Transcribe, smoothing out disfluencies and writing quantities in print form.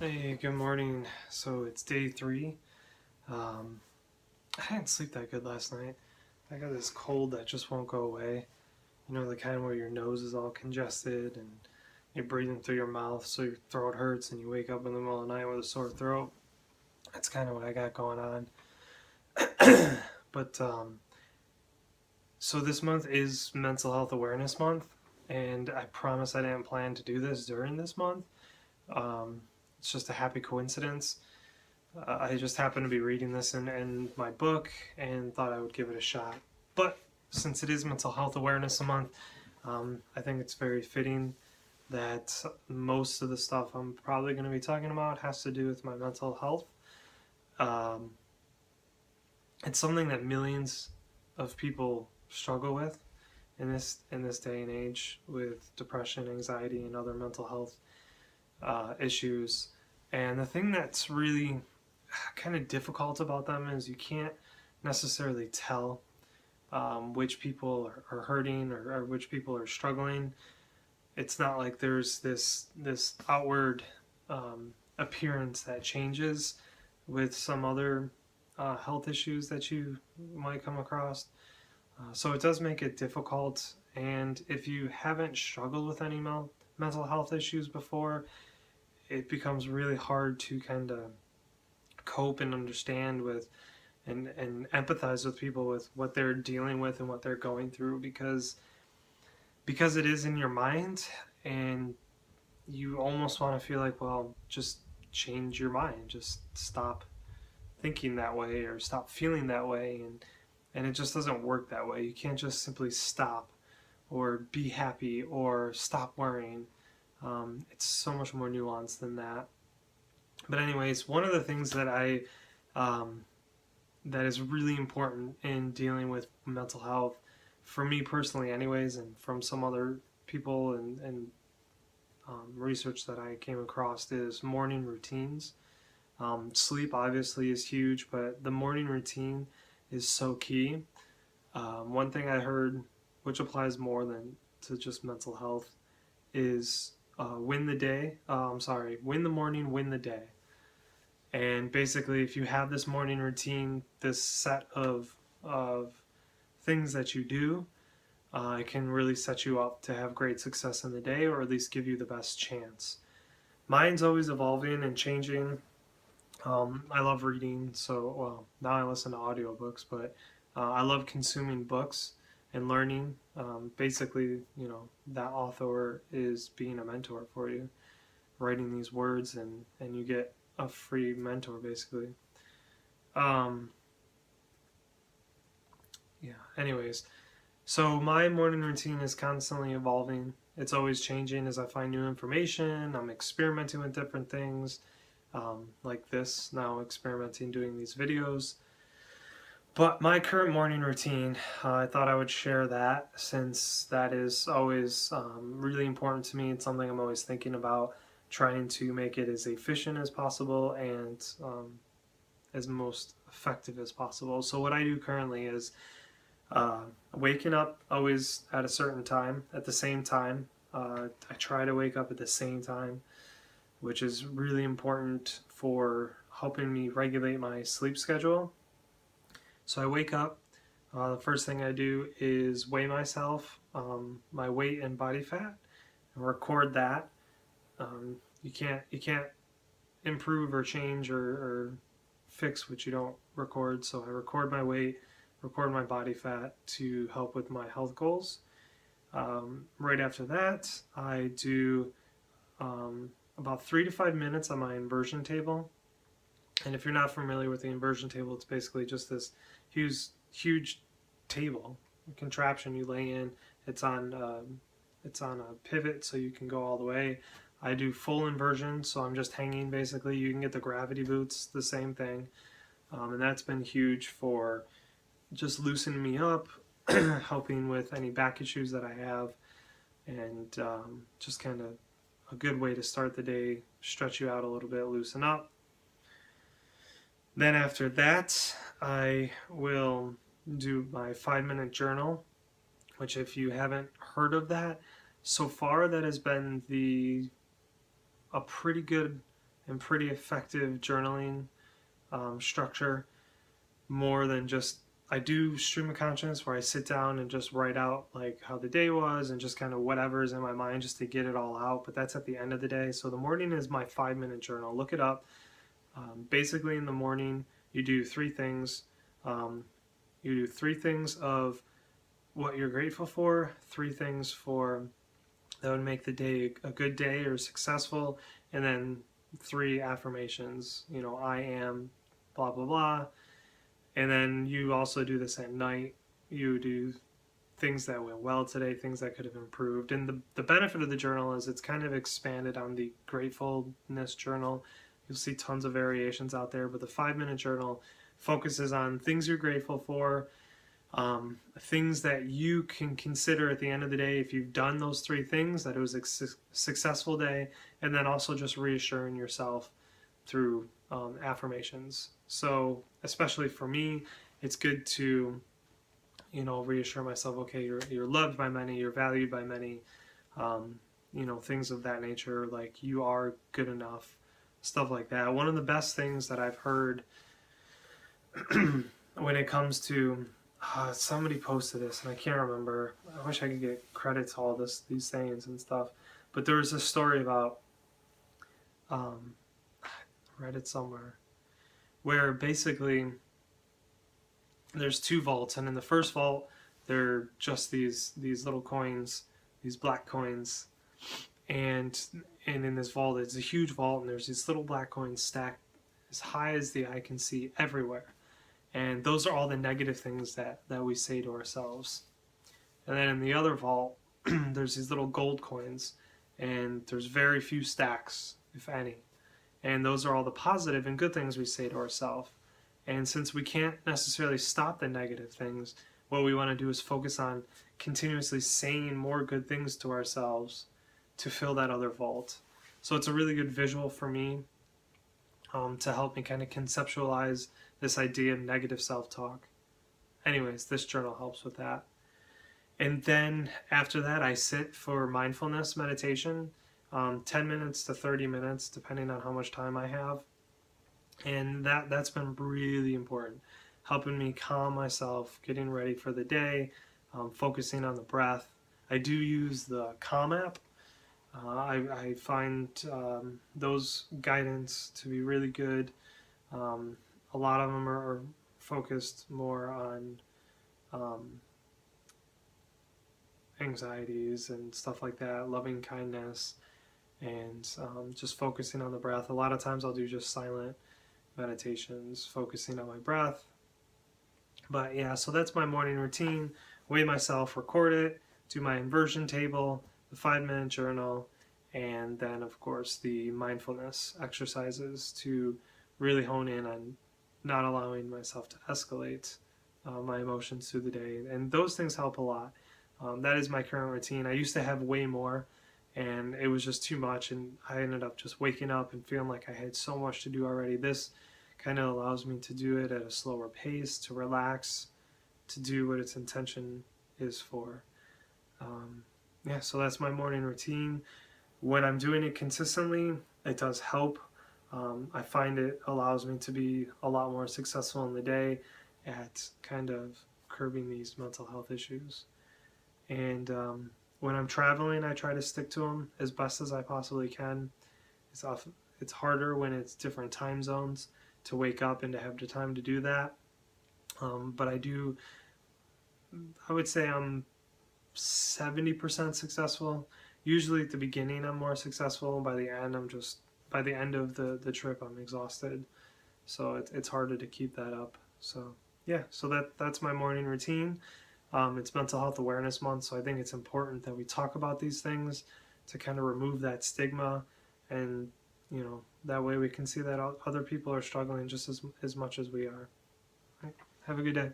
Hey, good morning. So it's day 3. Um, I didn't sleep that good last night. I got this cold that just won't go away. You know, the kind where your nose is all congested and you're breathing through your mouth so your throat hurts and you wake up in the middle of the night with a sore throat. That's kind of what I got going on. But so this month is Mental Health Awareness Month, and I promise I didn't plan to do this during this month. Um, it's just a happy coincidence. I just happened to be reading this in my book and thought I would give it a shot. But since it is Mental Health Awareness Month, I think it's very fitting that most of the stuff I'm probably going to be talking about has to do with my mental health. Um, it's something that millions of people struggle with in this day and age, with depression, anxiety, and other mental health issues. And the thing that's really kind of difficult about them is you can't necessarily tell which people are hurting, or which people are struggling. It's not like there's this outward appearance that changes with some other health issues that you might come across. So it does make it difficult. And if you haven't struggled with any mental health issues before, it becomes really hard to kind of cope and understand with and empathize with people with what they're dealing with and what they're going through, because it is in your mind, and you almost want to feel like, well, just change your mind, just stop thinking that way or stop feeling that way, and it just doesn't work that way. You can't just simply stop or be happy or stop worrying. It's so much more nuanced than that. But anyways, one of the things um, that is really important in dealing with mental health, for me personally anyways, and from some other people and research that I came across, is morning routines. Sleep obviously is huge, but the morning routine is so key. One thing I heard, which applies more than to just mental health, is win the morning, win the day. And basically, if you have this morning routine, this set of things that you do, it can really set you up to have great success in the day, or at least give you the best chance. Mine's always evolving and changing. I love reading, so well now I listen to audiobooks, but I love consuming books and learning. Basically, that author is being a mentor for you, writing these words, and you get a free mentor basically. Um, yeah. Anyways, so my morning routine is constantly evolving. It's always changing as I find new information. I'm experimenting with different things, like this now, experimenting doing these videos. But my current morning routine, I thought I would share that, since that is always really important to me. It's something I'm always thinking about, trying to make it as efficient as possible and as most effective as possible. So what I do currently is waking up always at a certain time, at the same time. I try to wake up at the same time, which is really important for helping me regulate my sleep schedule. So I wake up. The first thing I do is weigh myself, my weight and body fat, and record that. You can't improve or change or fix what you don't record. So I record my weight, record my body fat to help with my health goals. Right after that, I do about 3 to 5 minutes on my inversion table. And if you're not familiar with the inversion table, it's basically just this huge table contraption you lay in. It's on a pivot, so you can go all the way. I do full inversion, so I'm just hanging basically. You can get the gravity boots, the same thing, and that's been huge for just loosening me up, helping with any back issues that I have, and just kind of a good way to start the day, stretch you out a little bit, loosen up. Then after that, I will do my 5-minute journal, which, if you haven't heard of that, so far that has been a pretty good and pretty effective journaling structure, more than just, I do stream of consciousness where I sit down and just write out like how the day was and just kind of whatever's in my mind just to get it all out. But that's at the end of the day. So the morning is my 5-minute journal. Look it up. Basically, in the morning, you do three things. You do three things of what you're grateful for, three things for that would make the day a good day or successful, and then three affirmations. You know, I am blah blah blah. And then you also do this at night. You do things that went well today, things that could have improved. And the benefit of the journal is it's kind of expanded on the gratefulness journal. You'll see tons of variations out there, but the 5-minute journal focuses on things you're grateful for, things that you can consider at the end of the day, if you've done those three things, that it was a successful day, and then also just reassuring yourself through affirmations. So especially for me, it's good to, you know, reassure myself, okay, you're loved by many, you're valued by many, you know, things of that nature, like you are good enough, stuff like that. One of the best things that I've heard when it comes to, somebody posted this and I can't remember. I wish I could get credit to all these sayings and stuff. But there was a story about, I read it somewhere, where basically there's two vaults, and in the first vault they're just these little coins, these black coins, and in this vault, it's a huge vault, and there's these little black coins stacked as high as the eye can see everywhere. And those are all the negative things that we say to ourselves. And then in the other vault, there's these little gold coins, and there's very few stacks, if any. And those are all the positive and good things we say to ourselves. And since we can't necessarily stop the negative things, what we want to do is focus on continuously saying more good things to ourselves to fill that other vault. So it's a really good visual for me, to help me kind of conceptualize this idea of negative self-talk. Anyways, this journal helps with that. And then after that, I sit for mindfulness meditation, 10 minutes to 30 minutes, depending on how much time I have. And that's been really important, helping me calm myself, getting ready for the day, focusing on the breath. I do use the Calm app. I find those guidance to be really good. A lot of them are focused more on anxieties and stuff like that, loving kindness, and just focusing on the breath. A lot of times I'll do just silent meditations, focusing on my breath. But yeah, so that's my morning routine. Weigh myself, record it, do my inversion table, the 5-minute journal, and then of course the mindfulness exercises to really hone in on not allowing myself to escalate my emotions through the day. And those things help a lot. That is my current routine. I used to have way more, and it was just too much, and I ended up just waking up and feeling like I had so much to do already. This kind of allows me to do it at a slower pace, to relax, to do what its intention is for. Yeah, so that's my morning routine. When I'm doing it consistently, it does help. I find it allows me to be a lot more successful in the day at kind of curbing these mental health issues. And when I'm traveling, I try to stick to them as best as I possibly can. It's harder when it's different time zones to wake up and to have the time to do that. But I would say I'm 70% successful. Usually at the beginning I'm more successful. By the end of the trip I'm exhausted. So it's harder to keep that up. So yeah, so that's my morning routine. It's Mental Health Awareness Month, so I think it's important that we talk about these things to kind of remove that stigma, and you know, that way we can see that other people are struggling just as much as we are. Right. Have a good day.